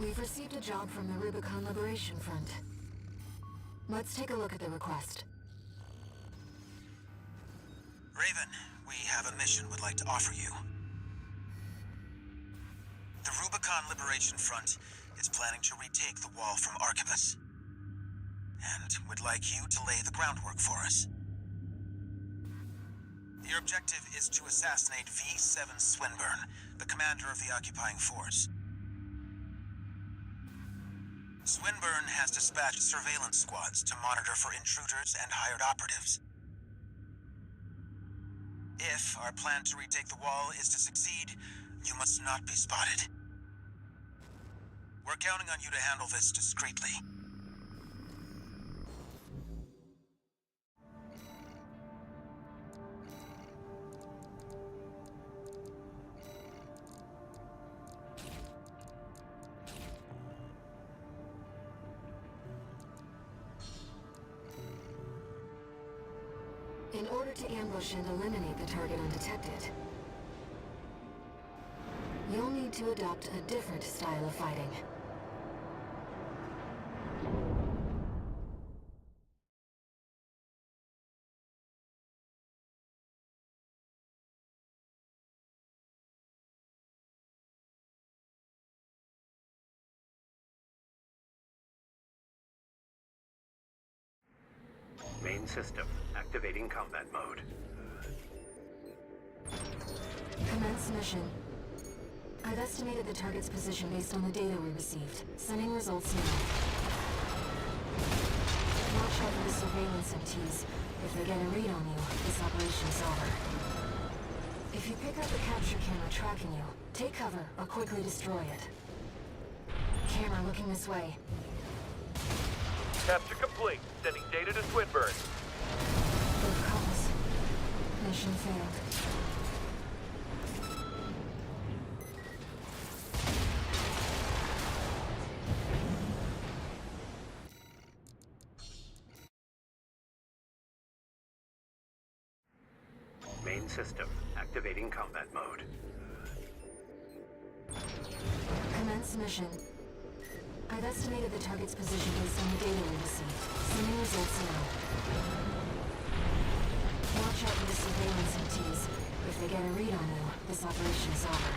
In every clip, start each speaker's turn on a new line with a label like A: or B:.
A: We've received a job from the Rubicon Liberation Front. Let's take a look at the request.
B: Raven, we have a mission we'd like to offer you. The Rubicon Liberation Front is planning to retake the wall from Archibus. And would like you to lay the groundwork for us. Your objective is to assassinate V7 Swinburne, the commander of the occupying force. Swinburne has dispatched surveillance squads to monitor for intruders and hired operatives. If our plan to retake the wall is to succeed, you must not be spotted. We're counting on you to handle this discreetly.
A: In order to ambush and eliminate the target undetected, you'll need to adopt a different style of fighting.
C: Main system, activating combat mode.
A: Commence mission. I've estimated the target's position based on the data we received. Sending results now. Watch out for the surveillance MTs. If they get a read on you, this operation's over. If you pick up a capture camera tracking you, take cover or quickly destroy it. Camera looking this way.
D: Capture complete. Sending data to Swinburne.
A: Both calls. Mission failed.
C: Main system, activating combat mode.
A: Commence mission. I've estimated the target's position based on the data we received. Sending results now. Watch out for the surveillance MTs. If they get a read on you, this operation's over.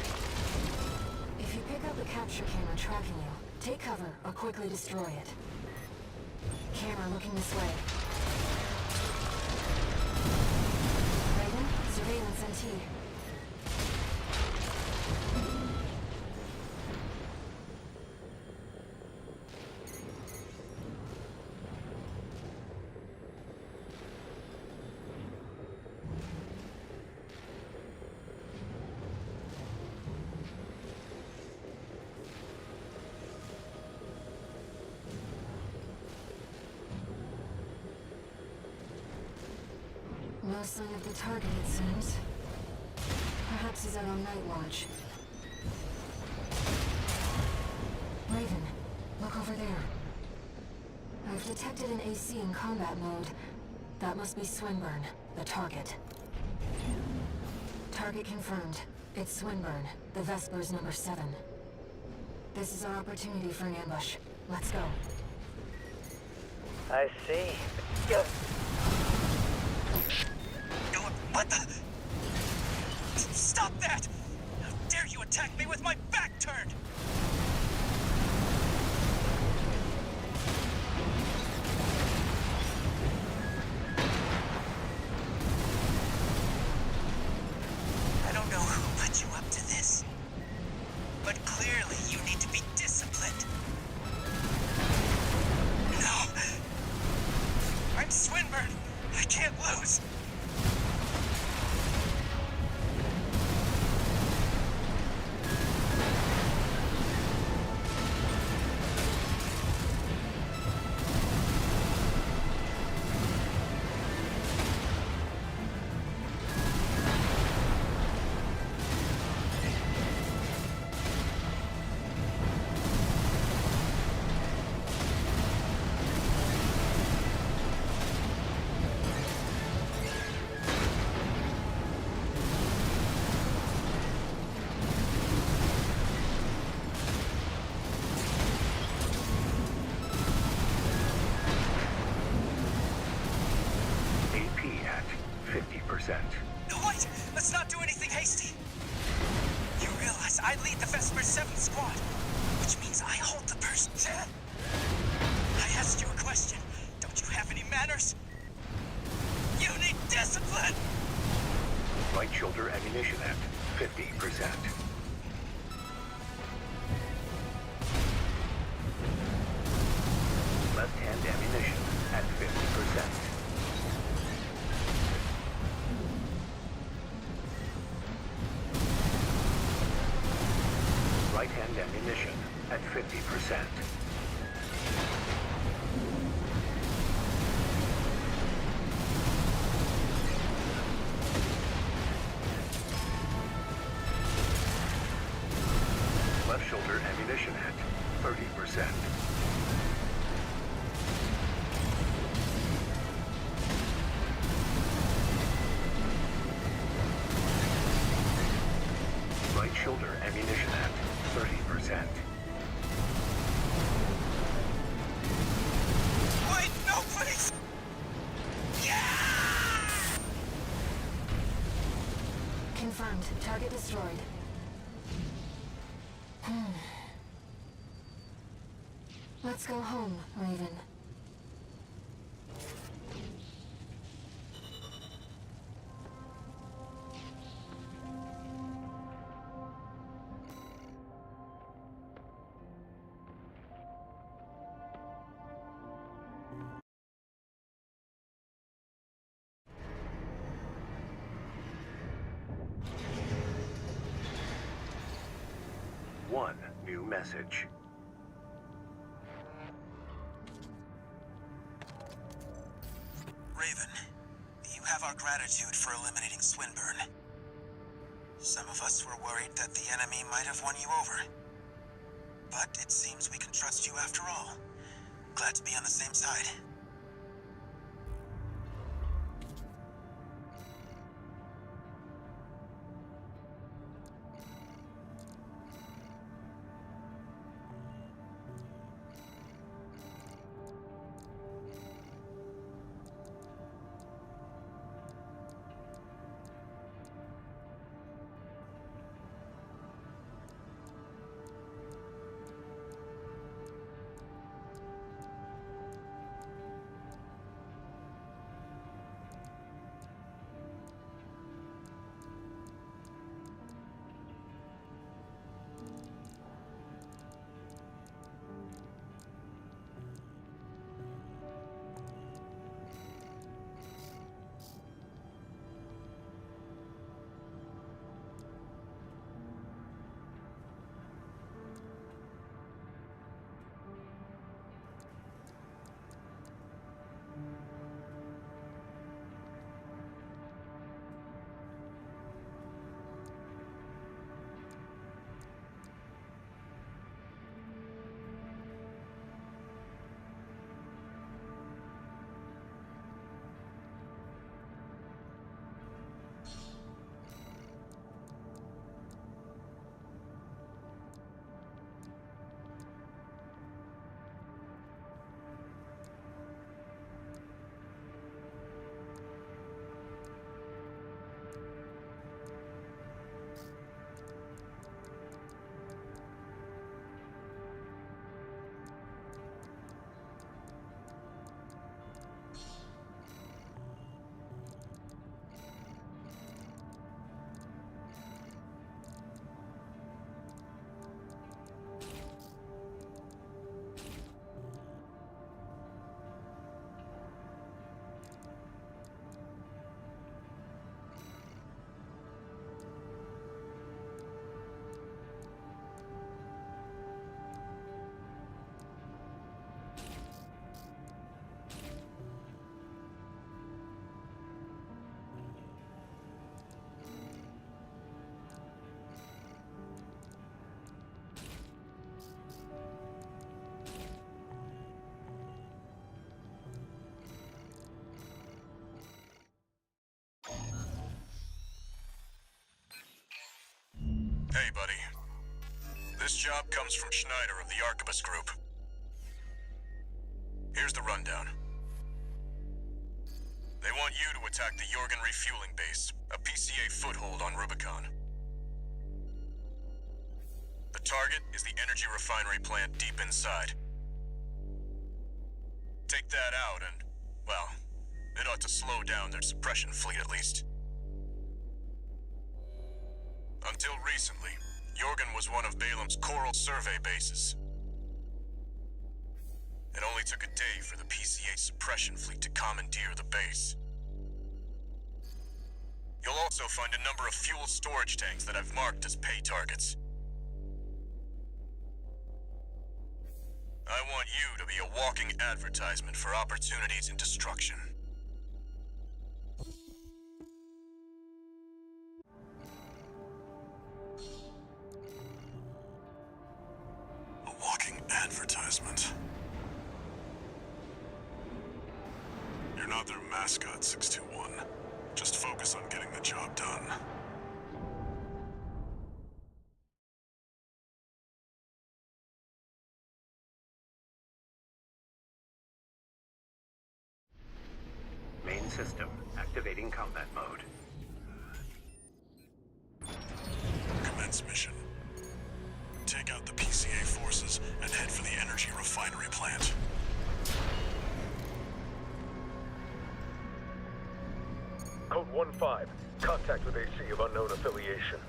A: If you pick up a capture camera tracking you, take cover or quickly destroy it. Camera looking this way. Raven, surveillance MT. No sign of the target, it seems. Perhaps he's out on night watch. Raven, look over there. I've detected an AC in combat mode. That must be Swinburne, the target. Target confirmed. It's Swinburne, the Vespers number 7. This is our opportunity for an ambush. Let's go.
E: I see.
B: What the? Stop that! How dare you attack me with my back turned! I don't know who put you up to this, but clearly you need to be disciplined. No! I'm Swinburne! I can't lose! Wait! Let's not do anything hasty! You realize I lead the Vesper 7 squad, which means I hold the purse. I asked you a question. Don't you have any manners? You need discipline!
C: Right shoulder ammunition at 50%. Left hand ammunition at 50%. Right hand ammunition at 50%. Left shoulder ammunition at 30%. Right shoulder ammunition at 30%.
B: Wait, no, please! Yeah!
A: Confirmed. Target destroyed. Let's go home, Raven.
C: One new message.
B: Raven, you have our gratitude for eliminating Swinburne. Some of us were worried that the enemy might have won you over. But it seems we can trust you after all. Glad to be on the same side.
E: Hey, buddy. This job comes from Schneider of the Arquebus Group. Here's the rundown. They want you to attack the Jorgen refueling base, a PCA foothold on Rubicon. The target is the energy refinery plant deep inside. Take that out and, well, it ought to slow down their suppression fleet at least. Until recently, Jorgen was one of Balam's coral survey bases. It only took a day for the PCA suppression fleet to commandeer the base. You'll also find a number of fuel storage tanks that I've marked as pay targets. I want you to be a walking advertisement for opportunities in destruction. A walking advertisement. You're not their mascot, 621. Just focus on getting the job done.
C: Main system activating combat mode.
E: Commence mission. Take out the PCA forces and head for the energy refinery plant.
D: Code 1-5. Contact with AC of unknown affiliation.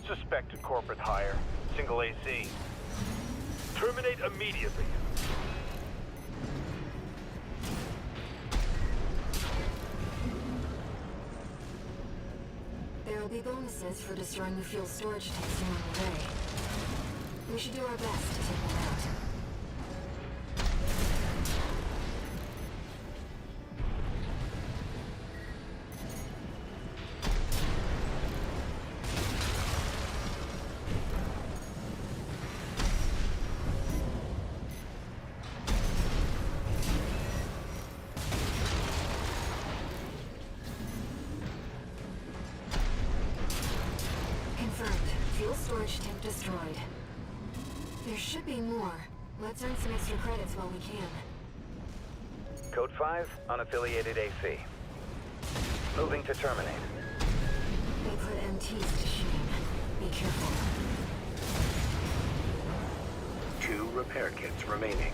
D: Suspected corporate hire. Single AC. Terminate immediately.
A: There will be bonuses for destroying the fuel storage tanks along the way. We should do our best to take them out. Confirmed. Fuel storage tank destroyed. There should be more. Let's earn some extra credits while we can.
F: Code 5, unaffiliated AC. Moving to terminate.
A: They put MTs to shame. Be careful.
C: 2 repair kits remaining.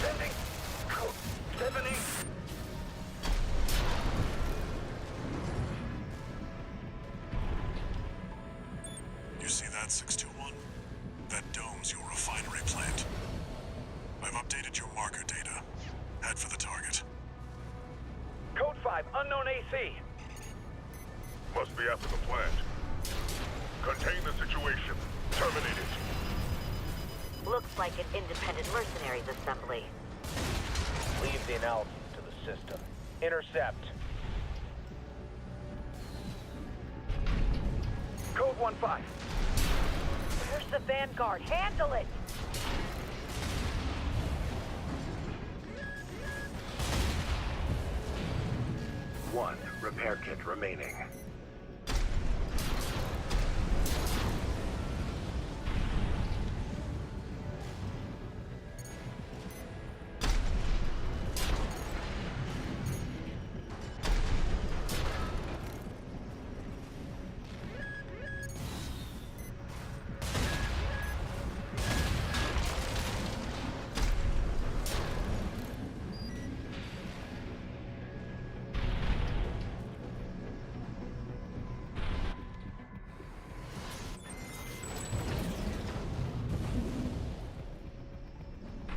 F: Sending code 70.
E: You see that, 621? That dome's your refinery plant. I've updated your marker data. Head for the target.
F: Code 5, unknown AC.
D: Must be after the plant. Contain the situation. Terminate it.
G: Looks like an independent mercenaries assembly.
F: Leave the analysis to the system. Intercept. Code 1-5.
G: Where's the Vanguard? Handle it!
C: One repair kit remaining.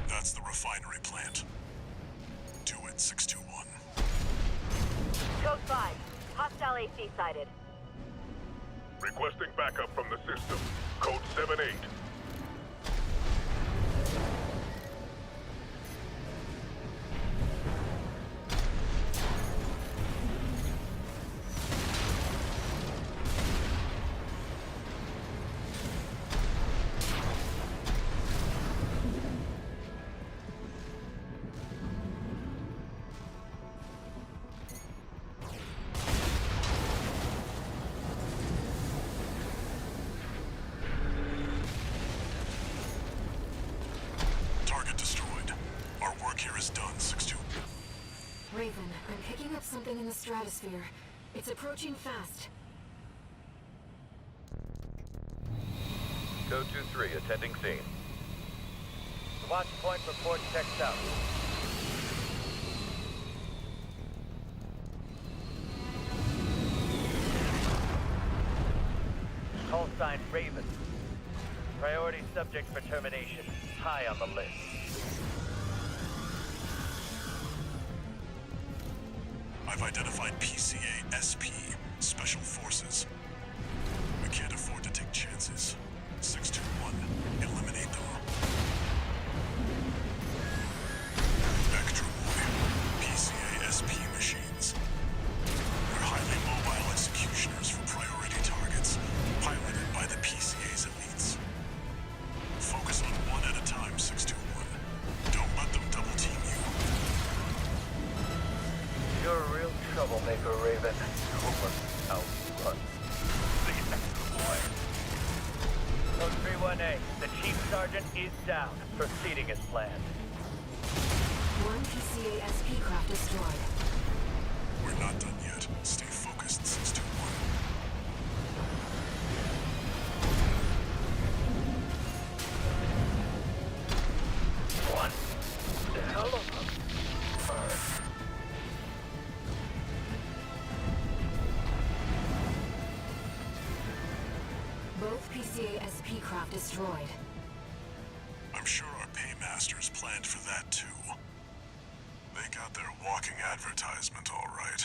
E: That's the refinery plant. Do it, 621.
G: Code 5. Hostile AC sighted.
D: Requesting backup from the system. Code 7-8.
A: stratosphere. It's approaching fast.
H: Code 2-3, attending scene.
F: The watch point report checks out. Call sign Raven. Priority subject for termination. High on the list.
E: I've identified PCA SP, Special Forces. We can't afford to take chances. 621, eliminate them. Vector Boy, PCA SP machines. They're highly mobile executioners for priority targets, piloted by the PCA's elites. Focus on one at a time, 621. Don't let them double team you.
F: You're a real troublemaker, Raven. You must outrun the boy. Code 31A, the Chief Sergeant is down, proceeding as planned.
A: One PCA SP craft destroyed.
E: We're not done yet. Stay focused, 621.
F: What the hell of them?
A: Both PCA SP craft destroyed.
E: I'm sure our paymasters planned for that too. They got their walking advertisement all right.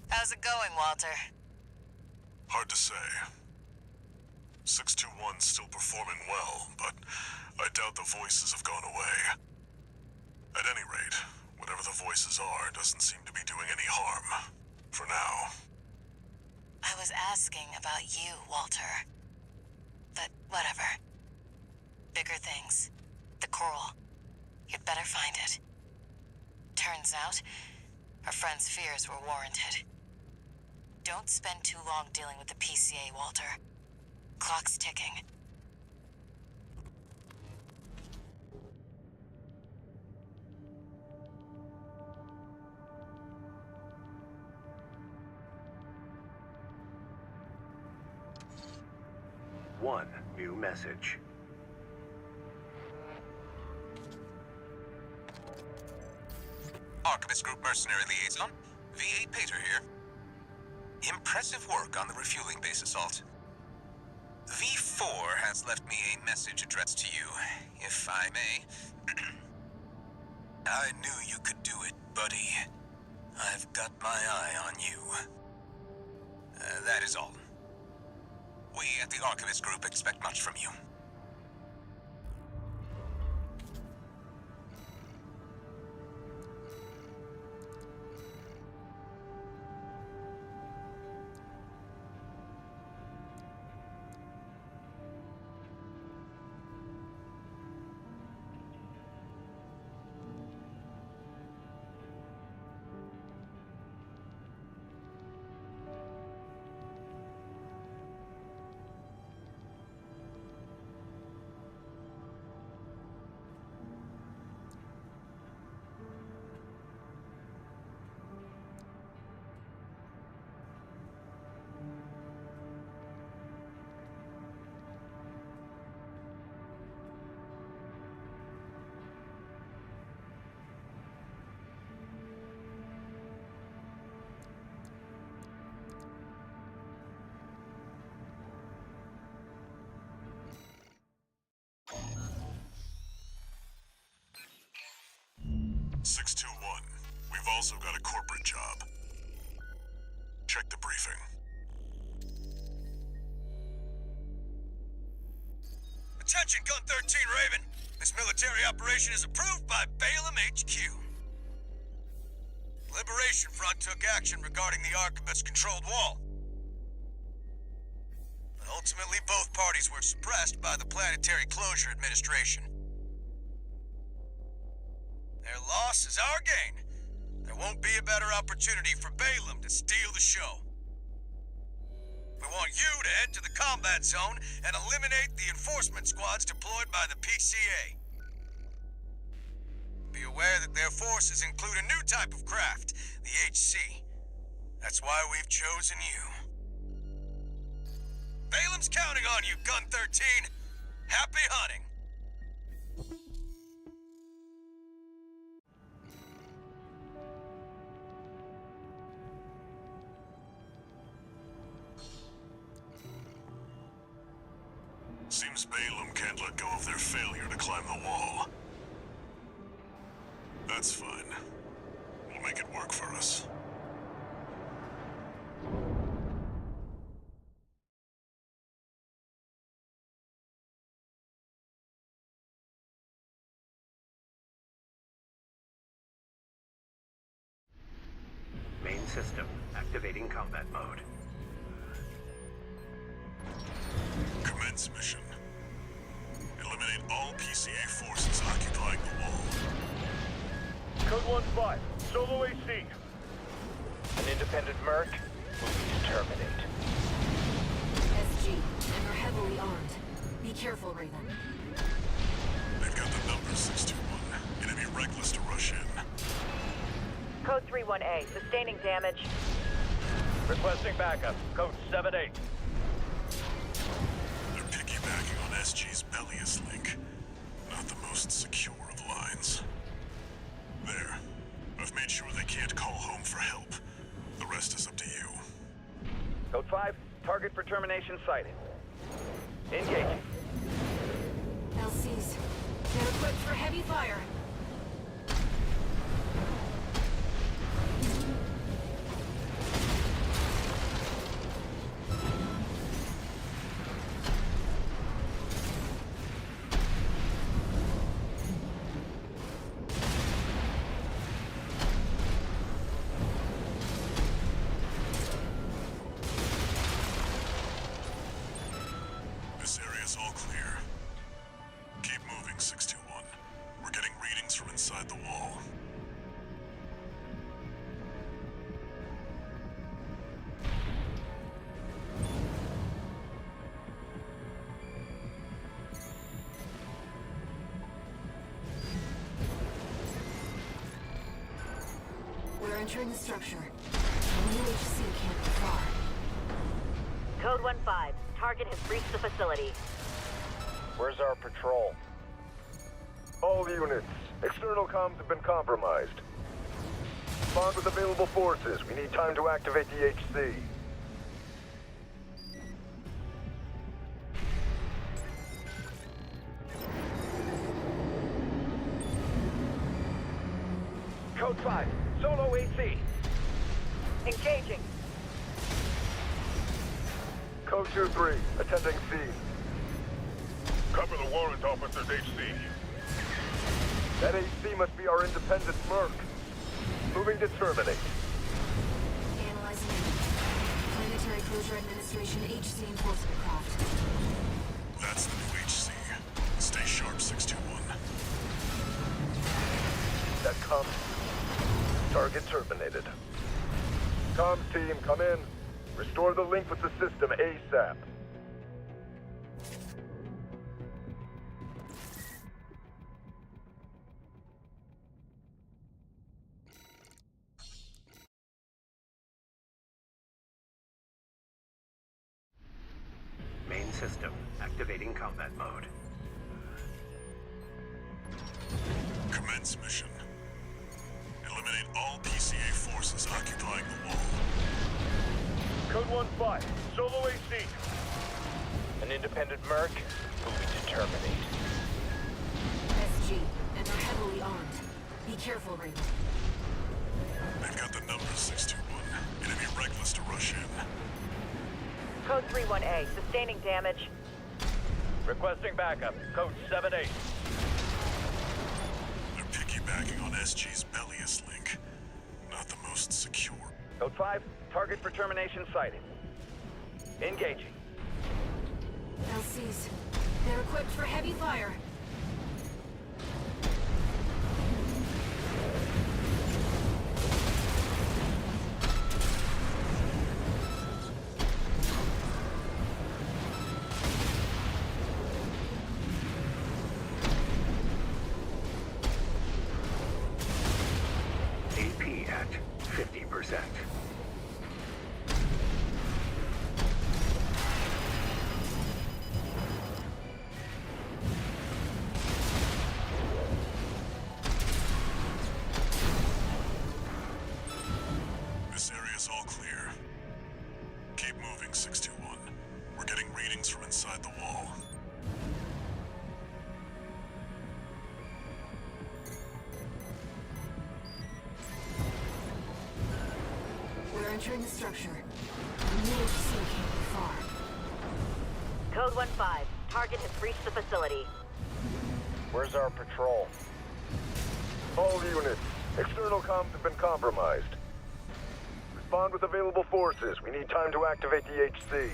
I: How's it going, Walter?
E: Hard to say. 621's still performing well, but I doubt the voices have gone away. At any rate, whatever the voices are doesn't seem to be doing any harm. For now.
I: I was asking about you, Walter. But whatever. Bigger things. The coral. You'd better find it. Turns out, our friend's fears were warranted. Don't spend too long dealing with the PCA, Walter. Clock's ticking.
C: One new message.
B: Archivist Group Mercenary Liaison, V8 Pater here. Impressive work on the refueling base assault. V4 has left me a message addressed to you, if I may. I knew you could do it, buddy. I've got my eye on you. That is all. We at the Archivist Group expect much from you.
E: We've also got a corporate job. Check the briefing.
B: Attention, Gun 13 Raven. This military operation is approved by Balaam HQ. Liberation Front took action regarding the Archivist's controlled wall. But
H: Ultimately, both parties were suppressed by the Planetary Closure Administration. Their loss is our gain. There won't be a better opportunity for Balaam to steal the show. We want you to head to the combat zone and eliminate the enforcement squads deployed by the PCA. Be aware that their forces include a new type of craft, the HC. That's why we've chosen you. Balaam's counting on you, Gun 13. Happy hunting.
E: Seems Balaam can't let go of their failure to climb the wall. That's fine. We'll make it work for us.
C: Main system activating combat mode.
E: Commence mission. Eliminate all PCA forces occupying the wall.
F: Code 1-5, solo AC. An independent merc, moving to terminate.
A: SG, and they're heavily armed. Be careful, Raven.
E: They've got the number 621. It'd be reckless to rush in.
G: Code 31A, sustaining damage.
F: Requesting backup. Code 7-8.
E: They're piggybacking on SG's Bellius link. Not the most secure of lines. There. I've made sure they can't call home for help. The rest is up to you.
F: Code 5, target for termination sighted. Engaging.
A: LCs, they're equipped for heavy fire.
E: This area's all clear. Keep moving, 621. We're getting readings from inside the wall.
A: We're entering the structure. The new HC can't be far.
G: Code 1-5, target has breached the facility.
F: Where's our patrol?
D: All units. External comms have been compromised. Respond with available forces. We need time to activate the HC.
F: Code 5, solo AC.
G: Engaging.
D: Code 2-3, attending scene. Cover the warrant officer's HC. That HC must be our independent merc. Moving to terminate.
A: Analyzing it. Planetary Closure Administration HC enforcement craft.
E: That's the new HC. Stay sharp, 621.
D: That comms. Target terminated. Comms team, come in. Restore the link with the system ASAP.
C: Main system activating combat mode.
E: Commence mission. Eliminate all PCA forces occupying the wall.
F: Code 1-5, solo AC. An independent merc, moving to terminate.
A: SG, and they're heavily armed. Be careful, Raven.
E: They've got the number 621. It'd be reckless to rush in.
G: Code 31A, sustaining damage.
F: Requesting backup. Code 7-8.
E: They're piggybacking on SG's Bellius link. Not the most secure.
F: Code 5, target for termination sighted. Engaging.
A: LCs. They're equipped for heavy fire.
C: AP at 50%.
E: This area's all clear. Keep moving, 621. We're getting readings from inside the wall.
A: We're entering the structure. The UHC can't be far.
G: Code 1-5. Target has breached the facility.
D: Where's our patrol? All units. External comms have been compromised. Respond with available forces. We need time to activate the HC.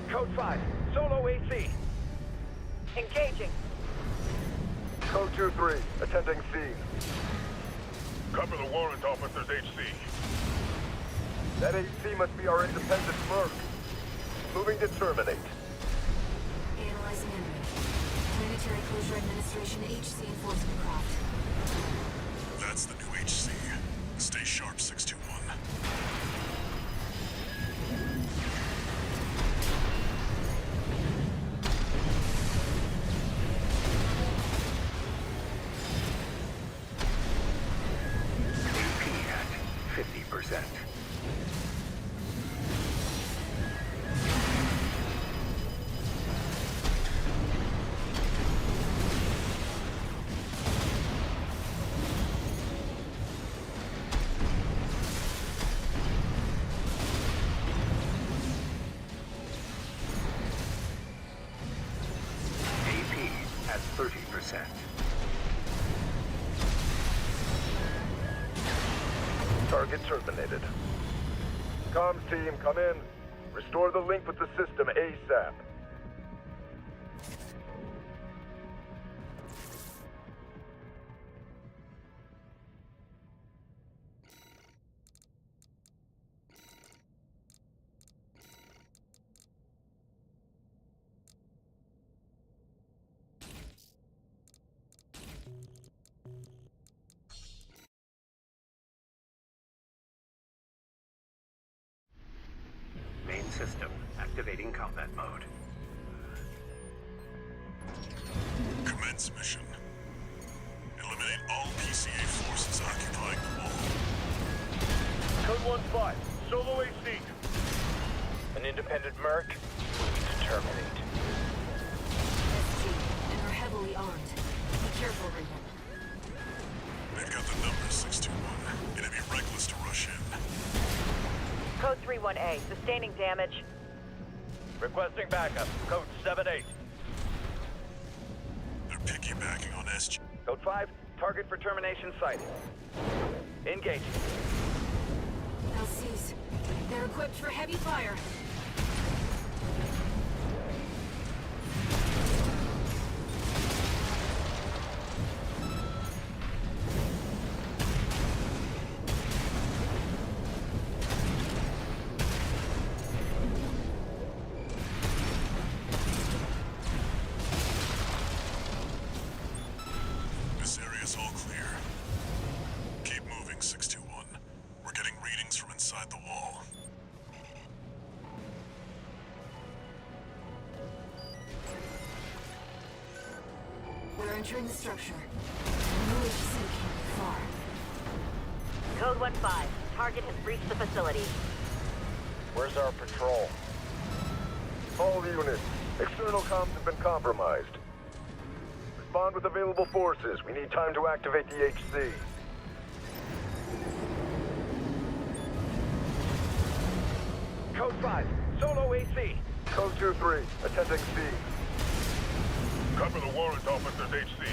F: Code 5. Solo AC. Engaging.
D: Code 2-3. Attending scene.
J: Cover the warrant officer's HC.
D: That HC must be our independent merc. Moving to terminate.
A: Analyzing enemy. Planetary Closure Administration HC enforcement craft.
E: That's the new HC. Stay sharp, 621.
C: AP at 50%. AP at 30%.
D: Target terminated. Comms team, come in. Restore the link with the system ASAP.
C: Main system activating combat mode.
E: Commence mission. Eliminate all PCA forces occupying the wall.
F: Code 1-5. Solo AC. An independent merc. Moving to terminate.
A: SG, and are heavily armed. Be careful, Rubicon.
E: They've got the numbers, 621. It'd be reckless to rush in.
G: Code 3-1A. Sustaining damage.
F: Requesting backup. Code 7-8.
E: They're piggybacking on SG.
F: Code 5. Target for termination sighted. Engaging.
A: LCs. They're equipped for heavy fire.
E: This area's all clear. Keep moving, 621. We're getting readings from inside the wall.
A: We're entering the structure. The UHC can't be far.
G: Code 1-5. Target has breached the facility.
D: Where's our patrol? All units. External comms have been compromised. Respond with available forces. We need time to activate the HC.
F: Code 5. Solo AC.
D: Code 2-3. Attending scene.
J: Cover the warrant officer's HC.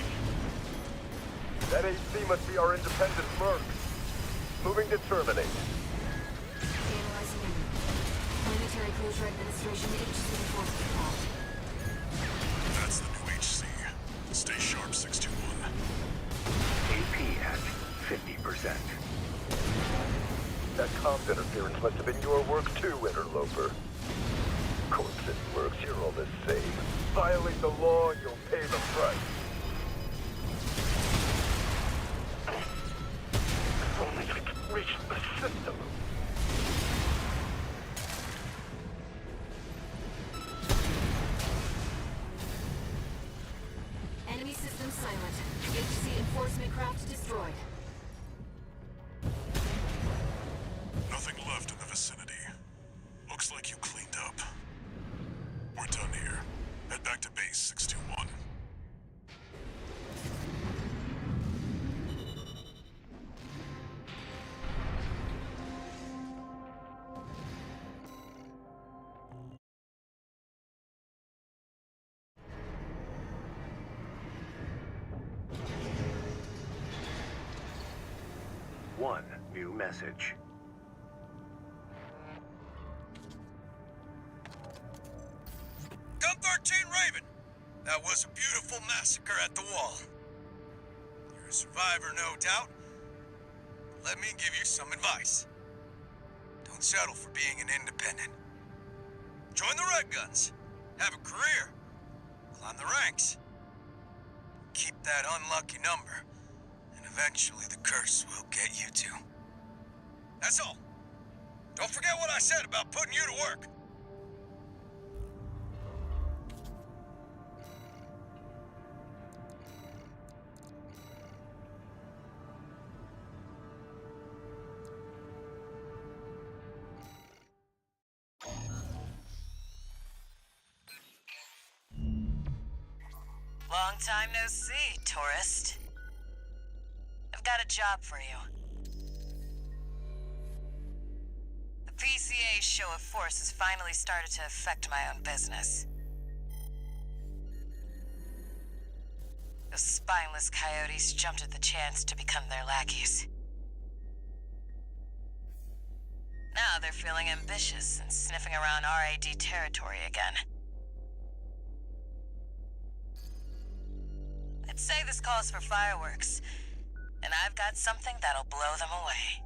D: That HC must be our independent merc. Moving to terminate.
A: Enclosure Administration HC enforcement craft.
E: That's the new HC. Stay sharp, 621.
C: AP at 50%.
D: That comms interference must have been your work too, interloper. Corp City works, you're all the same. Violate the law and you'll pay the price. If only I could reach the system.
A: Enemy system silent. HC enforcement craft destroyed.
E: Nothing left in the vicinity. Looks like you cleaned up. We're done here. Head back to base 621.
C: One new message.
H: Gun 13 Raven! That was a beautiful massacre at the wall. You're a survivor, no doubt. Let me give you some advice. Don't settle for being an independent. Join the Red Guns. Have a career. Climb the ranks. Keep that unlucky number, and eventually the curse will get you too. That's all. Don't forget what I said about putting you to work.
I: Long time no see, tourist. I've got a job for you. The PCA's show of force has finally started to affect my own business. Those spineless coyotes jumped at the chance to become their lackeys. Now they're feeling ambitious and sniffing around RAD territory again. I'd say this calls for fireworks, and I've got something that'll blow them away.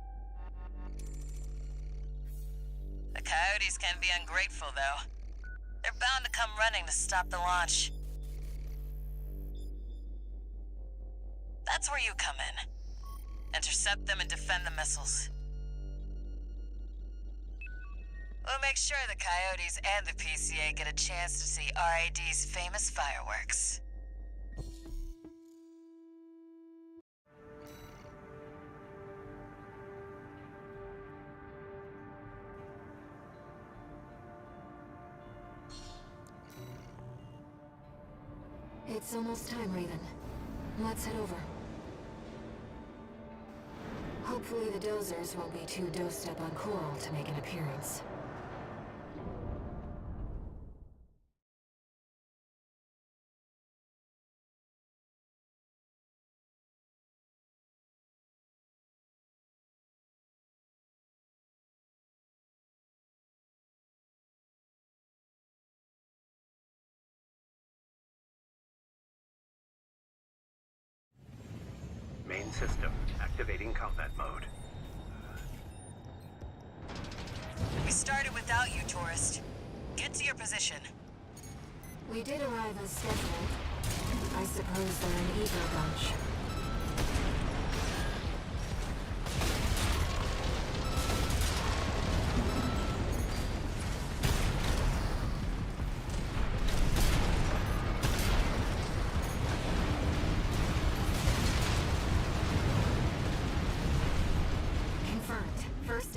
I: The coyotes can be ungrateful, though. They're bound to come running to stop the launch. That's where you come in. Intercept them and defend the missiles. We'll make sure the coyotes and the PCA get a chance to see RAD's famous fireworks.
A: It's almost time, Raven. Let's head over. Hopefully the dozers won't be too dosed up on Coral to make an appearance.
C: Main system activating combat mode.
I: We started without you, tourist. Get to your position.
A: We did arrive as scheduled. I suppose they're an eager bunch.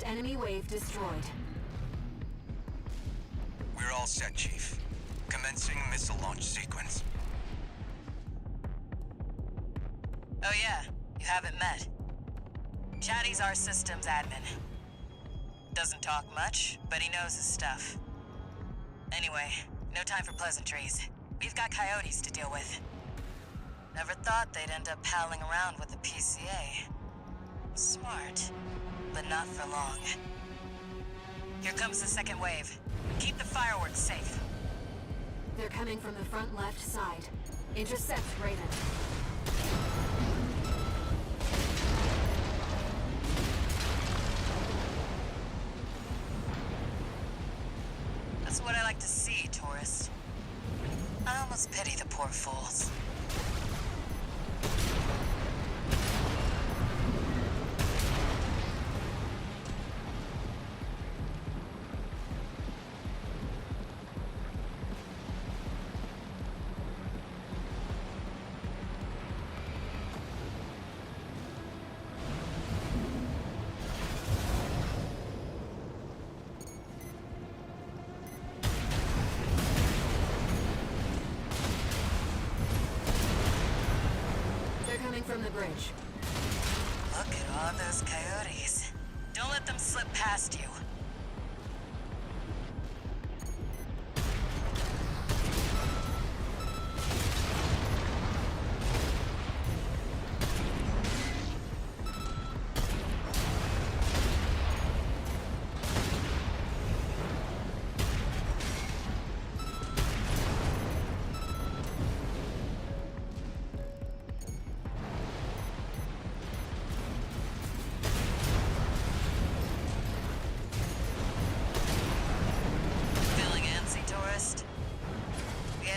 A: Enemy wave destroyed.
H: We're all set, Chief. Commencing missile launch sequence.
I: Oh yeah, you haven't met. Chatty's our systems admin. Doesn't talk much, but he knows his stuff. Anyway, no time for pleasantries. We've got coyotes to deal with. Never thought they'd end up palling around with the PCA. Smart. But not for long. Here comes the second wave. Keep the fireworks safe.
A: They're coming from the front left side. Intercept, Raven.
I: That's what I like to see, tourist. I almost pity the poor fools.
A: From the bridge.
I: Look at all those coyotes. Don't let them slip past you.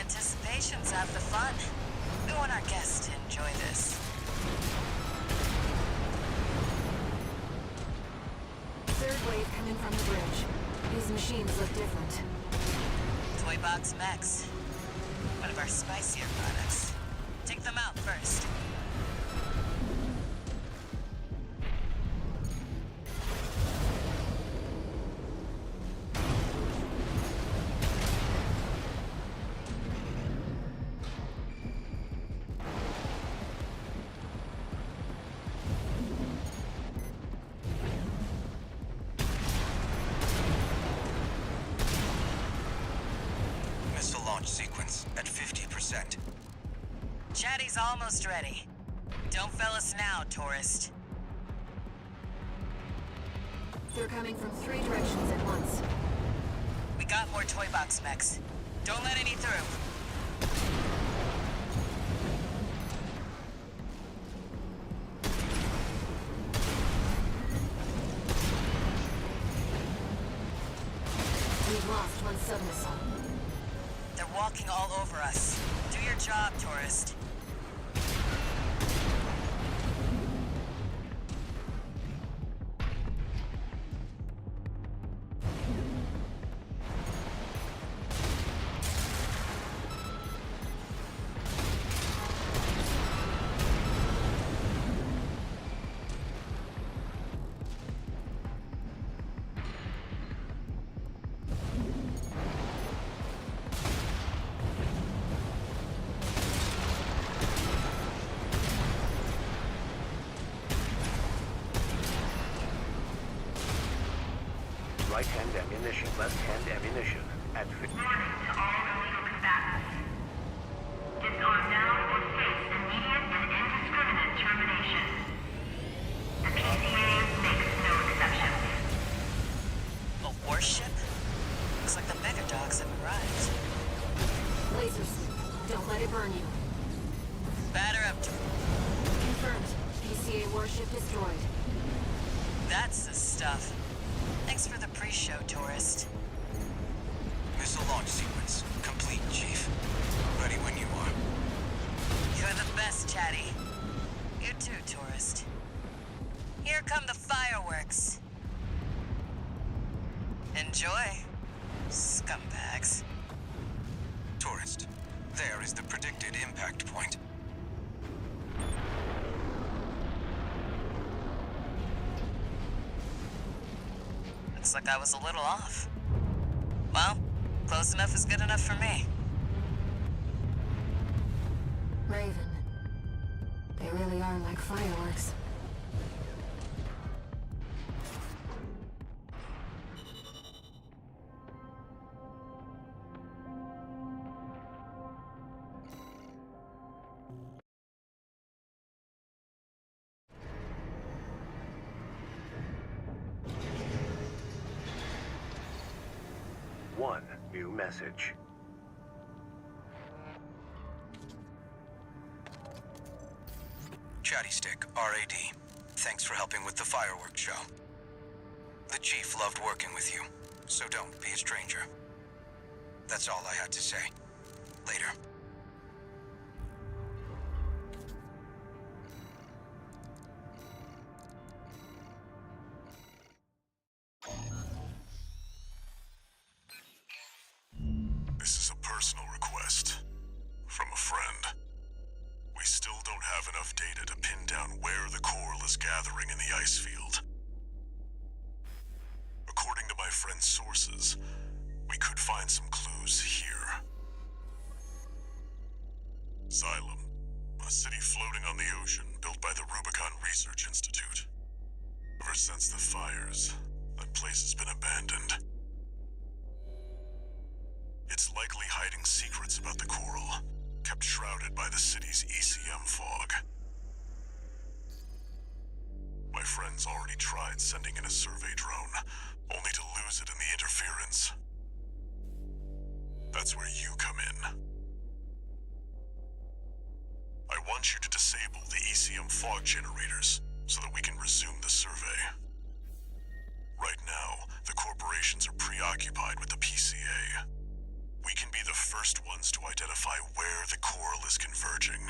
I: Anticipation's half the fun. We want our guests to enjoy this.
A: Third wave coming from the bridge. These machines look different.
I: Toy Box Mechs. One of our spicier products. Take them out first.
H: Sequence at 50%.
I: Chatty's almost ready. Don't fail us now, tourist.
A: They're coming from 3 directions at once.
I: We got more Toy Box Mechs. Don't let any through.
A: We've lost one sub-missile.
I: They're walking all over us. Do your job, tourist.
C: Right-hand ammunition, left-hand ammunition. At 50.
K: Warning to all illegal combatants. Disarm now or face immediate and indiscriminate termination. The PCA makes no exceptions.
I: A warship? Looks like the mega dogs have arrived.
A: Laser sweep. Don't let it burn you.
I: Batter up to...
A: Confirmed. PCA warship destroyed.
I: That's the stuff. Thanks for the pre-show, tourist.
H: Missile launch sequence complete, Chief. Ready when you are.
I: You're the best, Chatty. You too, tourist. Here come the fireworks. Enjoy, scumbags.
H: Tourist, there is the predicted impact point.
I: Looks like I was a little off. Well, close enough is good enough for me.
A: Raven. They really are like fireworks.
C: one new message.
H: Chatty Stick, RAD. Thanks for helping with the fireworks show. The Chief loved working with you, so don't be a stranger. That's all I had to say. Later.
E: This is a personal request from a friend. We still don't have enough data to pin down where the coral is gathering in the ice field. According to my friend's sources, we could find some clues here. Xylem, a city floating on the ocean built by the Rubicon Research Institute. Ever since the fires, that place has been abandoned. It's likely hiding secrets about the coral, kept shrouded by the city's ECM fog. My friend's already tried sending in a survey drone, only to lose it in the interference. That's where you come in. I want you to disable the ECM fog generators so that we can resume the survey. Right now, the corporations are preoccupied with the PCA. We can be the first ones to identify where the coral is converging.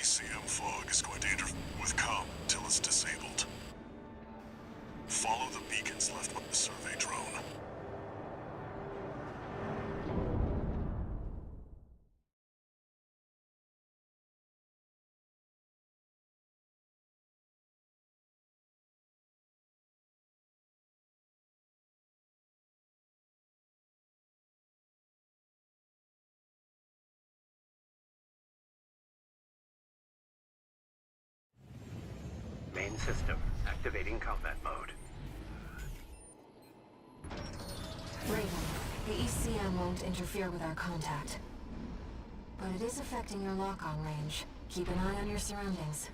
E: ECM fog is going to interfere with comm until it's disabled. Follow the beacons left by the survey drone.
C: Main system activating combat mode.
A: Raven, the ECM won't interfere with our contact. But it is affecting your lock-on range. Keep an eye on your surroundings.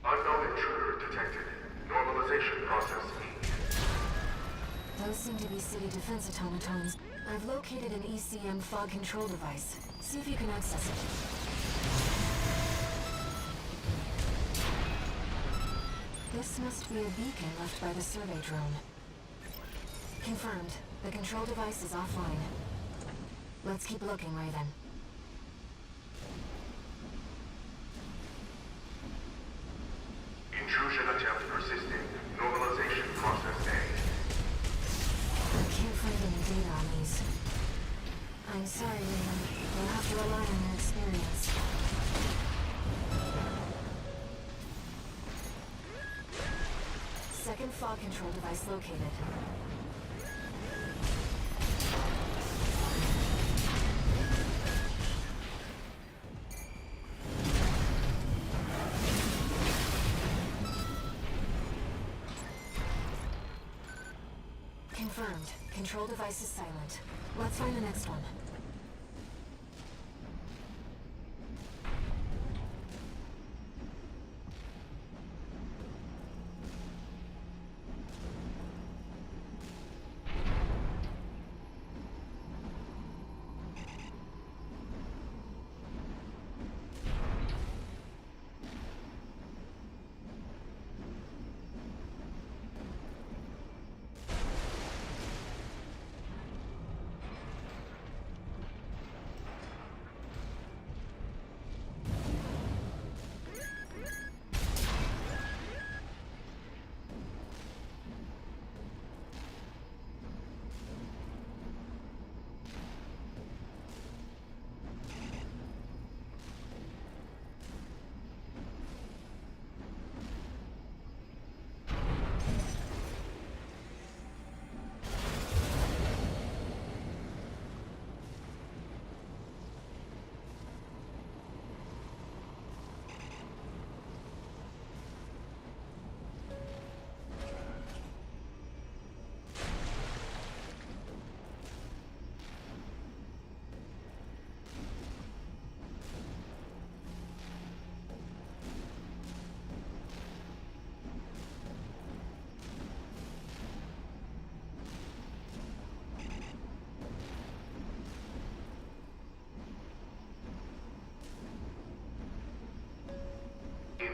J: Unknown intruder detected. Normalization process needed.
A: Those seem to be city defense automatons. I've located an ECM fog control device. See if you can access it. This must be a beacon left by the survey drone. Confirmed. The control device is offline. Let's keep looking, Raven.
J: Intrusion attempt persisting. Normalization process A.
A: I can't find any data on these. I'm sorry, Raven. You'll have to rely on your experience. Second fog control device located. Confirmed. Control device is silent. Let's find the next one.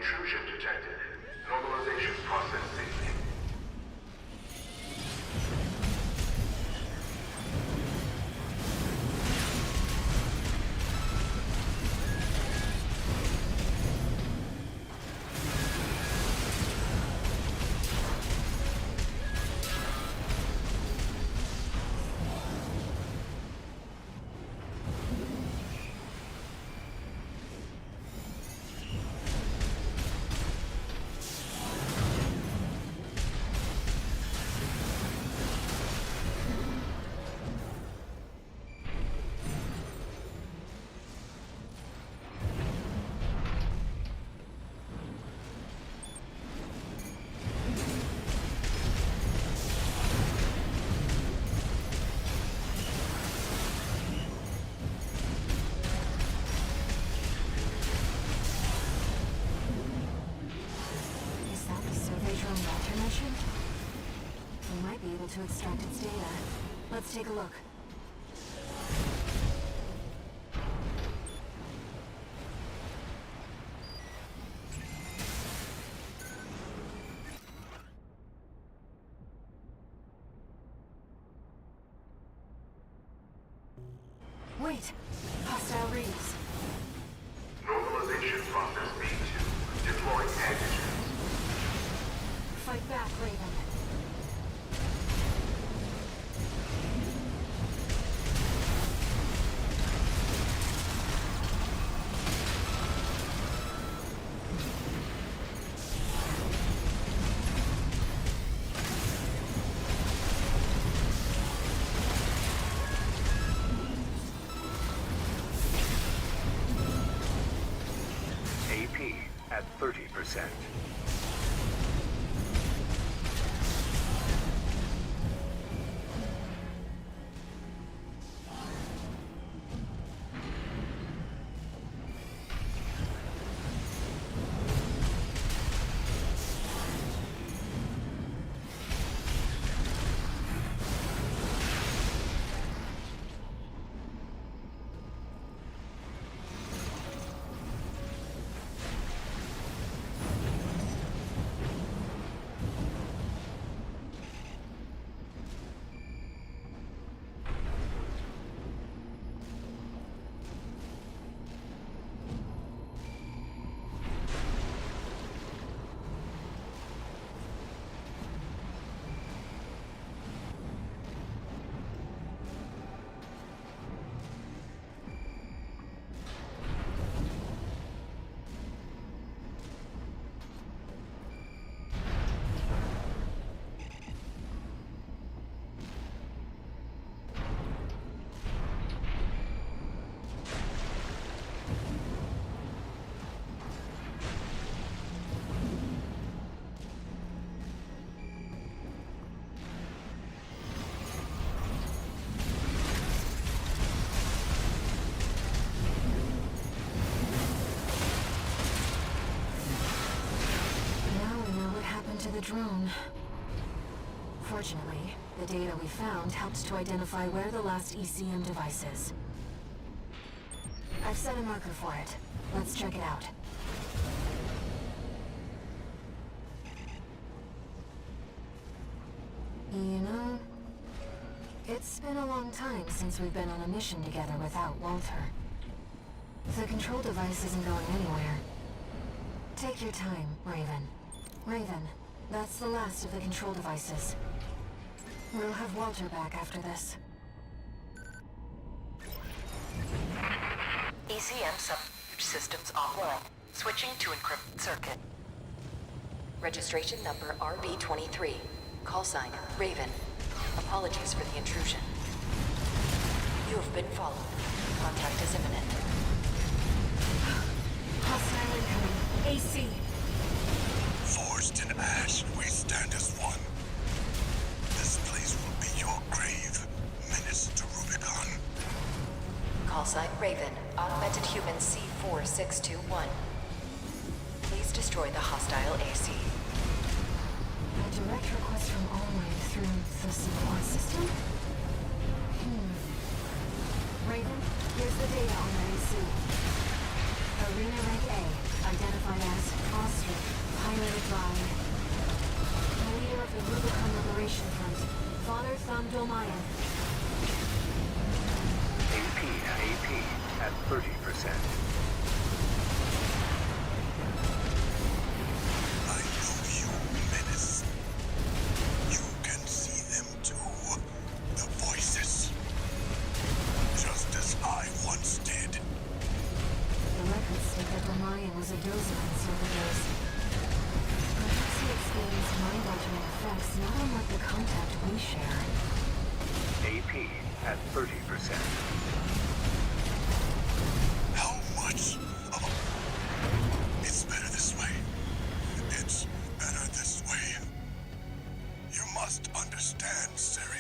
J: Intrusion detected. Normalization process safely.
A: Is that the survey drone Walter mentioned? We might be able to extract its data. Let's take a look. Wait! Hostile readings.
J: Normalization process B2. Deploying antigens.
A: Fight back, Raven.
C: AP at 30%. To the drone. Fortunately, the data we found helped to identify where the last ECM device is. I've set a marker for it. Let's check it out. You know, it's been a long time since we've been on a mission together without Walter. The control device isn't going anywhere. Take your time, Raven. Raven, that's the last of the control devices. We'll have Walter back after this.
I: ECM subsystems offline. Switching to encrypted circuit. Registration number RB23. Call sign Raven. Apologies for the intrusion. You have been followed. Contact is imminent.
A: Hostile incoming. AC.
E: Forged in ash, we stand as one. This place will be your grave, menace to Rubicon.
I: Call sign Raven. Augmented human C4621. Please destroy the hostile AC.
A: A direct request from Allway through the support system? Raven, here's the data on the AC. Arena Rank A, identified as Cost by the leader of the Rubicon Liberation Front, Father Thamdomayan.
F: AP at 30%.
E: I know you, Menace. You can see them too. The voices. Just as I once did.
A: The records state that Domayan was a dozer in silver days. Perhaps he experienced mind-altering effects not unlike the contact we share.
F: AP at 30%.
E: How much of a... It's better this way. It's better this way. You must understand, Syria.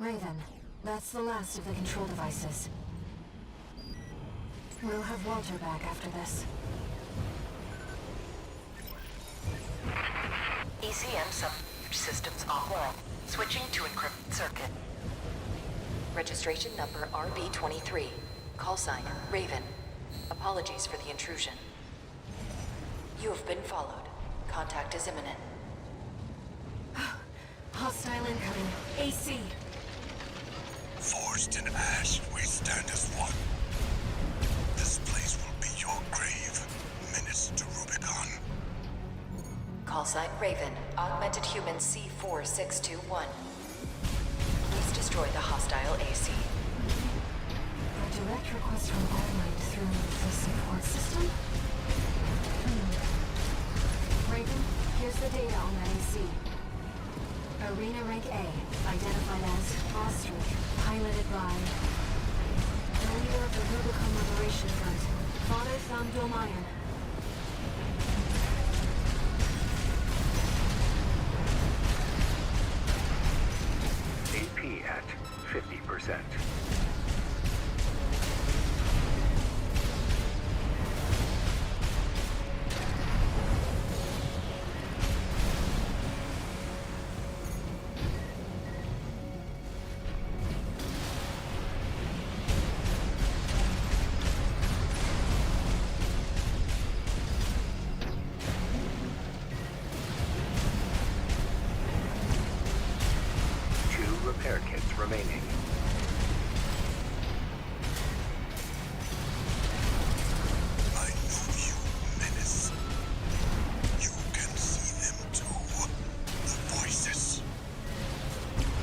A: Raven, that's the last of the control devices. We'll have Walter back after this.
I: ECM systems offline. Switching to encrypted circuit. Registration number RB23. Call sign Raven. Apologies for the intrusion. You have been followed. Contact is imminent.
A: Hostile incoming. AC!
E: Forged in ash, we stand as one. This place will be your grave. Menace to Rubicon.
I: Call sign Raven. Augmented human C4621. Please destroy the hostile AC.
A: A direct request from All-Might through the support system? Raven, here's the data on that AC. Arena Rank A, identified as Ostrich, piloted by the leader of the Rubicon Liberation Front, Father Thamdomayan.
F: AP at 50%. Repair kits remaining.
E: I know you, Menace. You can see them too. The voices.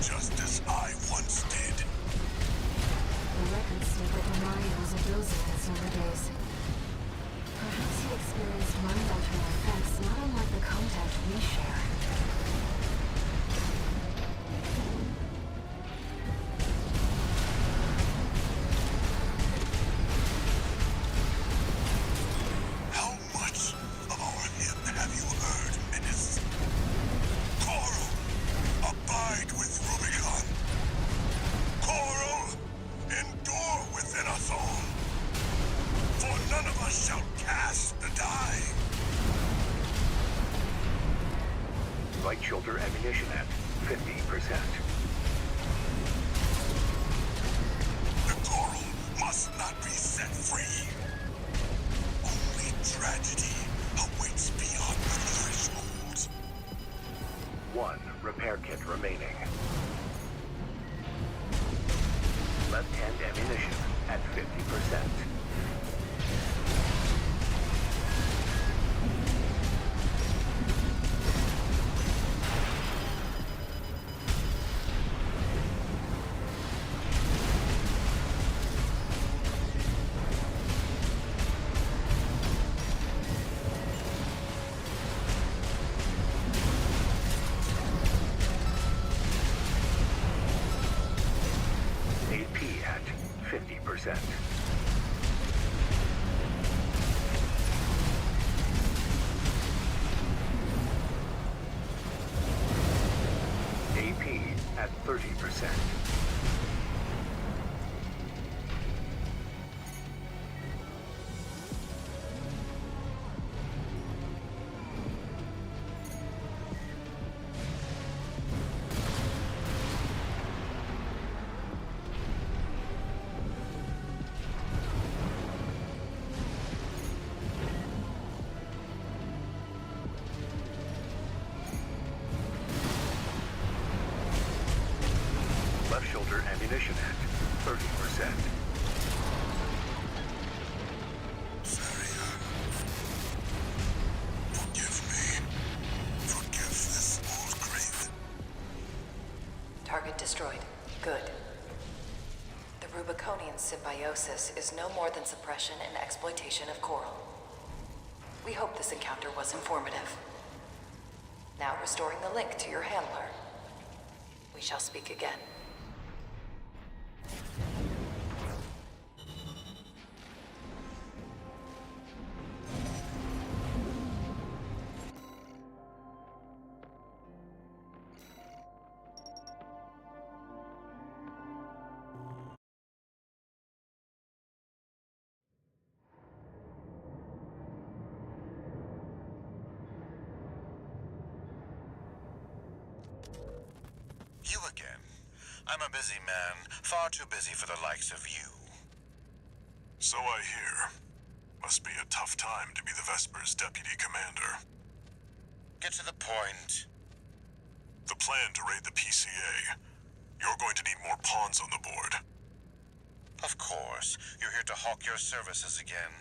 E: Just as I once did.
A: The records state that Domayan was a dozer in silver days. Perhaps he experienced mind-altering effects not unlike the contact we share.
E: How much of our hymn have you heard, Menace? Coral, abide with Rubicon. Coral, endure within us all. For none of us shall cast the die.
F: Light shoulder ammunition at 50%.
E: The Coral must not be set free. Only tragedy awaits beyond the threshold.
F: 1 repair kit remaining. Left hand ammunition at 50%. AP at 50%. AP at 30%.
D: 30%.
E: Saria, forgive me. Forgive this old craven.
I: Target destroyed. Good. The Rubiconian symbiosis is no more than suppression and exploitation of coral. We hope this encounter was informative. Now restoring the link to your handler. We shall speak again.
H: You again. I'm a busy man, far too busy for the likes of you.
E: So I hear. Must be a tough time to be the Vesper's deputy commander.
H: Get to the point.
E: The plan to raid the PCA. You're going to need more pawns on the board.
H: Of course, you're here to hawk your services again.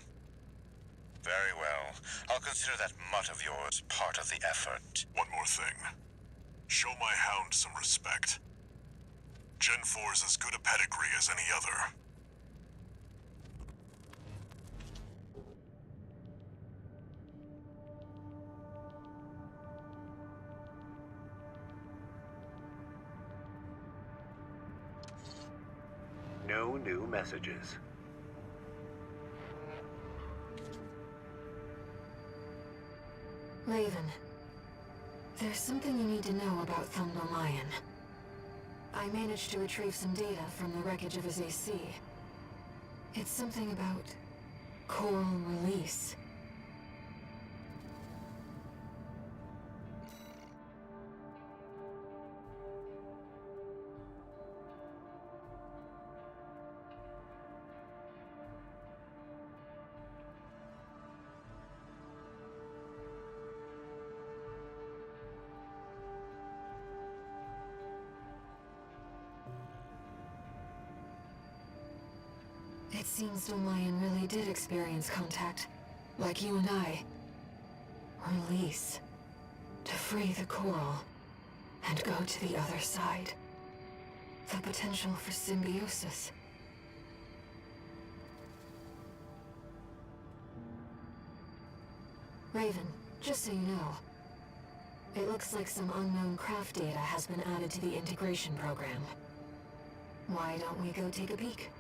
H: Very well. I'll consider that mutt of yours part of the effort.
E: One more thing. Show my hound some respect. Gen 4's as good a pedigree as any other.
L: No new messages.
C: Raven, there's something you need to know about Thumbermayan. I managed to retrieve some data from the wreckage of his AC. It's something about coral release. It seems Thumbermayan really did experience contact, like you and I. Release. To free the coral, and go to the other side. The potential for symbiosis. Raven, just so you know, it looks like some unknown craft data has been added to the integration program. Why don't we go take a peek?